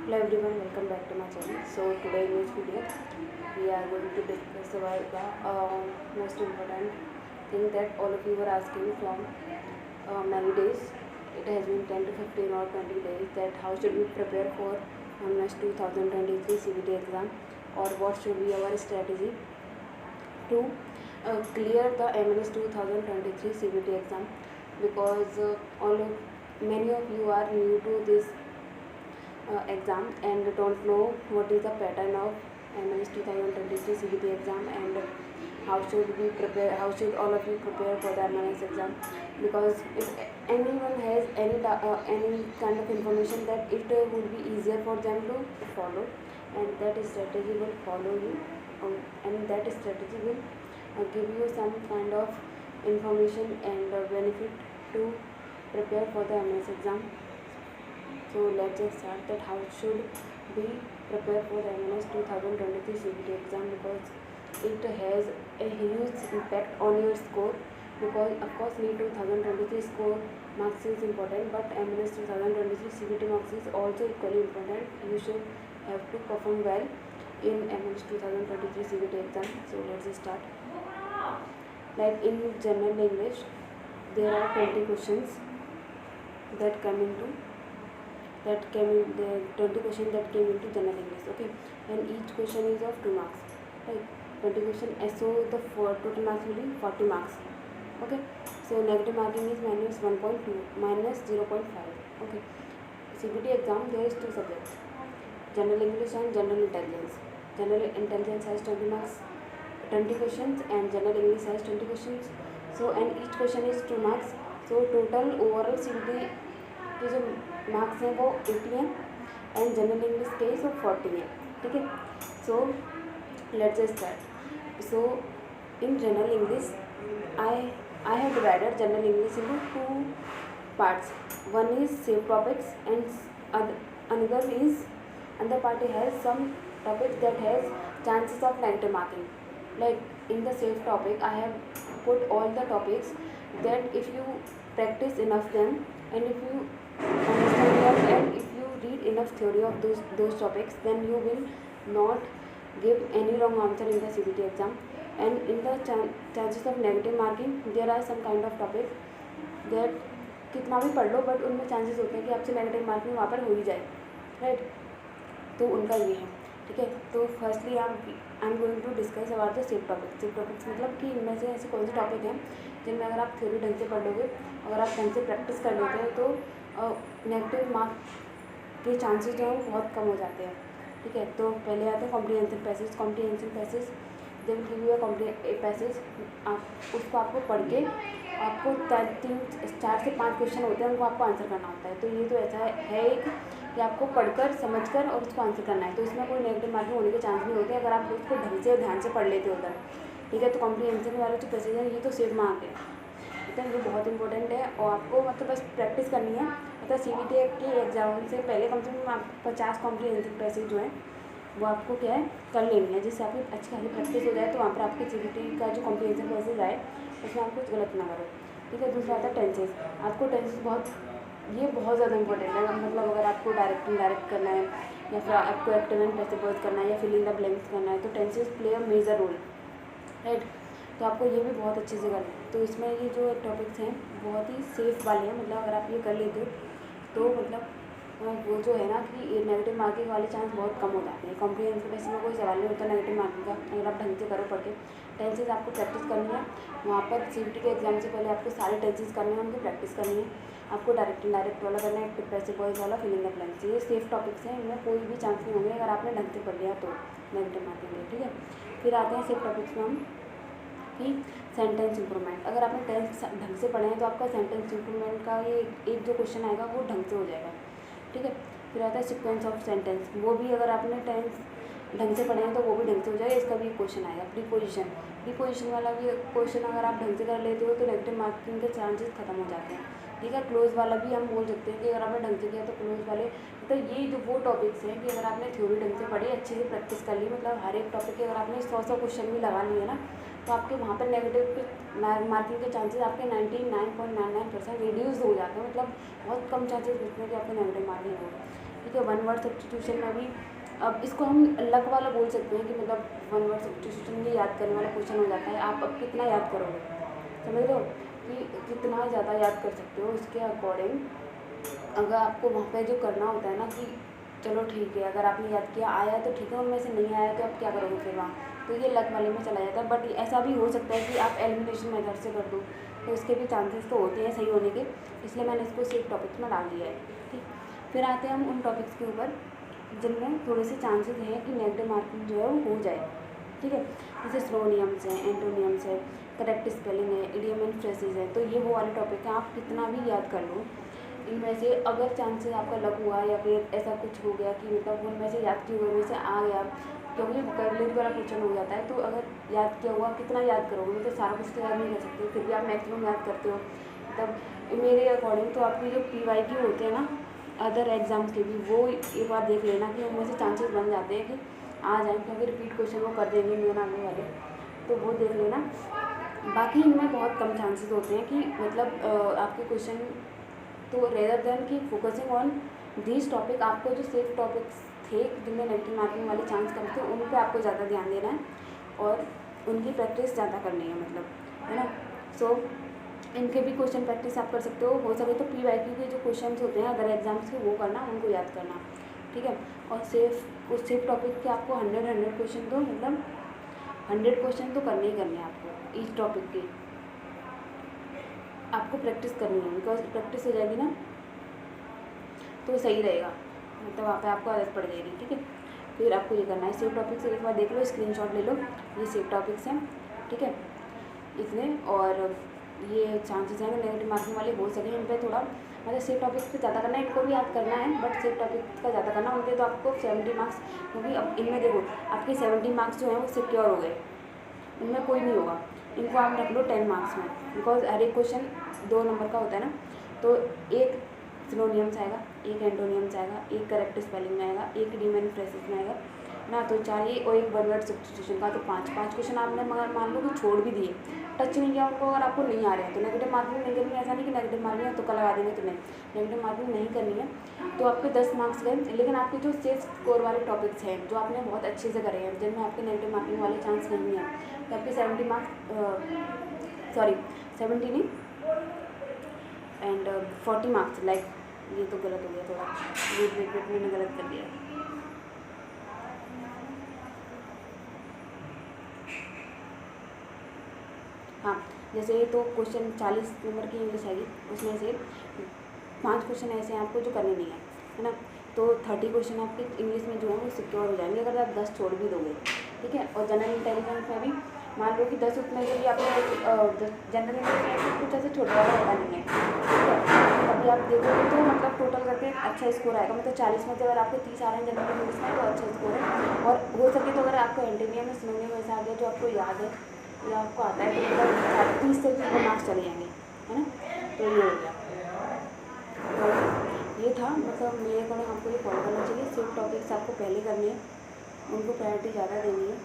Hello everyone, welcome back to my channel. So today in this video we are going to discuss about the most important thing that all of you were asking from many days. It has been 10 to 15 or 20 days that how should we prepare for MS 2023 CBT exam, or what should be our strategy to clear the MS 2023 CBT exam, because many of you are new to this exam and don't know what is the pattern of MS 2023 CBT exam, and how should we prepare, how should all of you prepare for the MNS exam. Because if anyone has any kind of information that it would be easier for them to follow, and that strategy will follow you, and that strategy will give you some kind of information and benefit to prepare for the MS exam. So let's just start that how should we prepare for the MNS 2023 CBT exam, because it has a huge impact on your score. Because of course NEET 2023 score marks is important, but MNS 2023 CBT marks is also equally important. You should have to perform well in MNS 2023 CBT exam. So let's just start. Like in general English, there are 20 questions that came in the 20 questions that came into general English. Okay, and each question is of 2 marks, right? 20 question, so the total marks will be 40 marks. Okay, so negative marking is minus 1.2, minus 0.5. Okay, CBT exam there is 2 subjects, general English and general intelligence. General intelligence has 20 marks, 20 questions, and general English has 20 questions. So and each question is 2 marks. So total overall CBT के जो marks हैं वो 80 हैं, and general English के सो 40 हैं. ठीक है, so let's start. So in general English I have divided general English into 2 parts. One is safe topics, and another part has some topics that has chances of negative marking. Like in the safe topic, I have put all the topics that if you practice enough them, and if you understand them, and if you read enough theory of those topics, then you will not give any wrong answer in the CBT exam. And in the chances of negative marking, there are some kind of topics that कितना भी पढ़ लो but उनमें chances होते हैं कि आपसे negative marking वहाँ पर हो ही जाए, राइट? तो उनका ये है. ठीक है, तो firstly I am going to discuss about the safe topics. Safe topics मतलब कि इनमें से ऐसे कौन से टॉपिक हैं जिनमें अगर आप थ्योरी ढंग से पढ़ लोगे, अगर आप ढंग से प्रैक्टिस कर लेते हो, तो नेगेटिव मार्क के चांसेस जो हैं वो बहुत कम हो जाते हैं. ठीक है, तो पहले आते हैं कॉम्प्रिहेंसिव पैसेज. कॉम्प्रिहेंसिव पैसेज जब गिव यू ए पैसेज, आप उसको आपको पढ़ के आपको 4 से 5 क्वेश्चन होते हैं, उनको आपको आंसर करना होता है. तो ये तो ऐसा है एक कि आपको पढ़कर समझकर और उसको आंसर करना है, तो इसमें कोई नेगेटिव मार्किंग होने के चांस नहीं होते अगर आप उसको ढंग से ध्यान से पढ़ लेते हो तब. ठीक है, तो कॉम्प्रिहेंसिव वाले जो पैसेज हैं ये तो सेफ मार्क है, ठीक है, ये बहुत इंपॉर्टेंट है. और आपको मतलब बस प्रैक्टिस करनी है. मतलब CBT के एग्जाम से पहले कम से कम आप 50 कॉम्प्रिहेंसिव पैसेज जो हैं वो आपको क्या है कर लेनी है, जिससे आपकी अच्छी खासी प्रैक्टिस हो जाए, तो वहाँ पर आपकी CBT का जो कॉम्प्रिहेंसिव पैसेज आए उसमें आप कुछ गलत ना करो. ठीक है, दूसरा आता है टेंसेज. आपको टेंसेज बहुत ज़्यादा इंपॉर्टेंट है. मतलब अगर आपको डायरेक्ट इनडायरेक्ट करना है, या फिर आपको एक्टिव एंड पैसिव वॉइस करना है, या फिल इन द ब्लैंक्स करना है, तो tenses play a major role, right? तो आपको ये भी बहुत अच्छे से करना है. तो इसमें ये जो टॉपिक्स हैं बहुत ही सेफ वाले हैं. मतलब अगर आप ये कर लेते हो तो मतलब वो जो है ना कि नेगेटिव मार्किंग वाले चांस बहुत कम हो जाते हैं. कॉम्प्रिहेंसिव पैसेज में कोई सवाल नहीं होता नेगेटिव मार्किंग का, अगर आप ढंग से करो पढ़ के. टेंसेज आपको प्रैक्टिस करनी है. वहाँ पर CBT के एग्जाम से पहले आपको सारे टेंसेज करने हैं, उनकी प्रैक्टिस करनी है. आपको डायरेक्ट इनडायरेक्ट वाला करना है, एक्टिव पैसिव वॉइस वाला, फिल इन द ब्लैंक्स. ये सेफ टॉपिक्स हैं, इनमें कोई भी चांस नहीं होंगे अगर आपने ढंग से पढ़ लिया तो नेगेटिव मार्किंग में. ठीक है, फिर आते हैं सेफ टॉपिक्स में हम कि सेंटेंस इंप्रूवमेंट. अगर आपने टेंस ढंग से पढ़े हैं तो आपका सेंटेंस इंप्रूवमेंट का ये एक जो क्वेश्चन आएगा वो ढंग से हो जाएगा. ठीक है, फिर आता है सीक्वेंस ऑफ सेंटेंस. वो भी अगर आपने टेंस ढंग से पढ़े हैं तो वो भी ढंग से हो जाएगा. इसका भी एक क्वेश्चन आएगा. प्रीपोजिशन वाला भी क्वेश्चन अगर आप ढंग से कर लेते हो तो नेगेटिव मार्किंग के चांसेस खत्म हो जाते हैं. ठीक है, क्लोज वाला भी हम बोल सकते हैं कि अगर आपने ढंग से किया तो क्लोज वाले. तो ये जो वो टॉपिक्स हैं कि अगर आपने थ्योरी ढंग से पढ़ी, अच्छे से प्रैक्टिस कर ली, मतलब हर एक टॉपिक के अगर आपने 100 क्वेश्चन भी लगा लिए ना, तो आपके वहाँ पर नेगेटिव मार्किंग के चांसेस आपके 99.99% रिड्यूस हो जाते हैं. मतलब बहुत कम चांसेस बचने के आपके नेगेटिव मार्किंग हो. ठीक है। वन वर्ड सब्स्टिट्यूशन में भी अब इसको हम लक वाला बोल सकते हैं कि मतलब वन वर्ड सब्स्टिट्यूशन भी याद करने वाला क्वेश्चन हो जाता है। आप अब कितना याद करोगे, समझ रहे हो कि कितना ज़्यादा याद कर सकते हो उसके अकॉर्डिंग। अगर आपको वहाँ पे जो करना होता है ना कि चलो ठीक है, अगर आपने याद किया आया तो ठीक है, उनमें से नहीं आया तो आप क्या करोगे फिर वहाँ, तो ये लक वाले में चला जाता है। बट ऐसा भी हो सकता है कि आप एलिमिनेशन मेथड से कर दो, तो इसके भी चांसेस तो होते हैं सही होने के, इसलिए मैंने इसको सेफ टॉपिक्स में डाल दिया है। ठीक, फिर आते हैं हम उन टॉपिक्स के ऊपर जिनमें थोड़े से चांसेस हैं कि नेगेटिव मार्किंग जो है वो हो जाए। ठीक है, जैसे सिनोनिम्स हैं, एंटोनिम्स है, करेक्ट स्पेलिंग है, इडियम एंड फ्रेजेस है, तो ये वो वाले टॉपिक हैं। आप कितना भी याद कर लो इनमें से, अगर चांसेस आपका लग हुआ या फिर ऐसा कुछ हो गया कि मतलब उनमें से याद किए हुए में से आ गया, क्योंकि वोकैबुलरी वाला क्वेश्चन हो जाता है, तो अगर याद किया हुआ कितना याद करोगे, मतलब सारा कुछ तो याद नहीं कर सकते, फिर भी आप मैक्सिमम याद करते हो। तब मेरे अकॉर्डिंग तो आपके जो PYQ होते हैं ना अदर एग्ज़ाम्स के भी, वो एक बार देख लेना कि उनमें से चांसेस बन जाते हैं कि आ जाए, क्योंकि रिपीट क्वेश्चन वो कर देंगे मेन आने वाले, तो वो देख लेना। बाकी इनमें बहुत कम चांसेस होते हैं कि मतलब आपके क्वेश्चन, तो रेदर देन कि फोकसिंग ऑन दीज टॉपिक, आपको जो सेफ टॉपिक्स थे जिनमें नेगेटिव मार्किंग वाले चांस कम थे उन पे आपको ज़्यादा ध्यान देना है और उनकी प्रैक्टिस ज़्यादा करनी है, मतलब, है ना। सो इनके भी क्वेश्चन प्रैक्टिस आप कर सकते हो सके तो PYQ के जो क्वेश्चन होते हैं अदर एग्जाम्स के वो करना, उनको याद करना। ठीक है, और सेफ टॉपिक के आपको 100 क्वेश्चन तो मतलब 100 क्वेश्चन तो करने ही करने हैं आपको ईच टॉपिक के, आपको प्रैक्टिस करनी है, बिकॉज प्रैक्टिस हो जाएगी ना तो सही रहेगा, मतलब वहाँ पे आपको आदत पड़ जाएगी। ठीक है, फिर आपको ये करना है, सेव टॉपिक्स एक बार देख लो, स्क्रीनशॉट ले लो, ये सेव टॉपिक्स हैं। ठीक है, इसमें और ये चांसेस हैं नेगेटिव मार्किंग वाले हो सके, इन पर थोड़ा मतलब सेव टॉपिक्स पे ज़्यादा करना है, इनको भी याद करना है बट सेव टॉपिक्स का ज़्यादा करना, उनके तो आपको 70 मार्क्स, क्योंकि अब इनमें देखो आपके 70 मार्क्स जो हैं वो सिक्योर हो गए, इनमें कोई नहीं होगा, इनको आप रख लो 10 मार्क्स में, बिकॉज हर एक क्वेश्चन 2 नंबर का होता है ना, तो एक सिनोनिम्स आएगा, एक एंटोनिम्स आएगा, एक करेक्ट स्पेलिंग में आएगा, एक इडियम एंड फ्रेजेस में आएगा ना, तो 4 ये और एक वन वर्ड सब्स्टिट्यूशन का, तो 5 क्वेश्चन आपने मगर मान लो कि छोड़ भी दिए, टच नहीं किया उनको, अगर आपको नहीं आ रहे हैं तो नेगेटिव मार्किंग नहीं करनी है। ऐसा नहीं कि नेगेटिव मार्किंग है तो कल लगा देंगे, तो नहीं, नेगेटिव मार्किंग नहीं करनी है। तो आपके 10 मार्क्स गए, लेकिन आपके जो सेफ स्कोर वाले टॉपिक्स हैं जो आपने बहुत अच्छे से करे हैं, जिनमें आपके नेगेटिव मार्किंग वाले चांस नहीं है, तो आपके 70 मार्क्स, सॉरी 70 नहीं एंड 40 मार्क्स, लाइक ये तो गलत हो गया थोड़ा, वेट मैंने गलत कर दिया। हाँ, जैसे तो क्वेश्चन 40 नंबर की इंग्लिश आएगी, उसमें से 5 क्वेश्चन ऐसे हैं आपको जो करने नहीं है ना, तो 30 क्वेश्चन आपके इंग्लिश में जो है वो सिक्योर हो जाएंगे अगर आप 10 छोड़ भी दोगे। ठीक है, और जनरल इंटेलिजेंस में भी मान लो कि 10 उसमें से भी आपने जनरल इंटेलिजेंस में कुछ ऐसे छोटा वाला होता नहीं है। ठीक है, अभी आप देखोगे तो मतलब टोटल करके अच्छा स्कोर आएगा, मतलब 40 में से अगर आपको 30 आ रहे हैं जनरल इंग्लिश में तो अच्छा स्कोर है, और हो सके तो अगर आपको एंटोनियम में सिनोनियम ऐसा आ गया जो आपको याद है या आपको आता है तो मतलब 30 से भी मार्क्स चले जाएंगे, है ना। तो ये हो गया, तो ये था, मतलब मेरे अकॉर्डिंग आपको ये फॉलो करना चाहिए। सेफ टॉपिक्स आपको पहले करने हैं, उनको प्रायोरिटी ज़्यादा देनी है।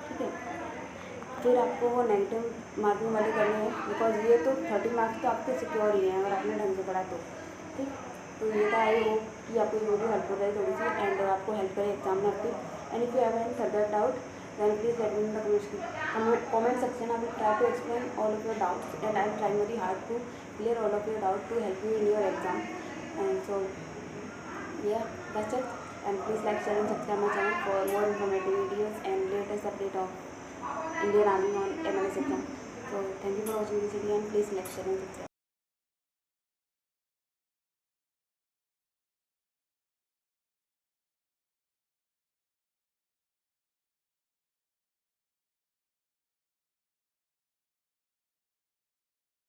ठीक है, फिर आपको वो नेगेटिव मार्किंग वाले करने हैं, बिकॉज ये तो 30 मार्क्स तो आपके सिक्योर ही हैं अगर आपने ढंग से पढ़ा तो। ठीक, तो ये था, आई होप कि आपको ये वीडियो हेल्प हो जाए थोड़ी सी, एंड आपको हेल्प करे एग्जाम में आपके। And if you have any further doubt then please let me know in the comment section. I will try to explain all of your doubts and I am trying very hard to clear all of your doubts to help you in your exam. And so yeah, that's it, and please like, share and subscribe my channel for more informative videos and latest update of Indian Army on MLS exam. So thank you for watching this video and please like, share and subscribe.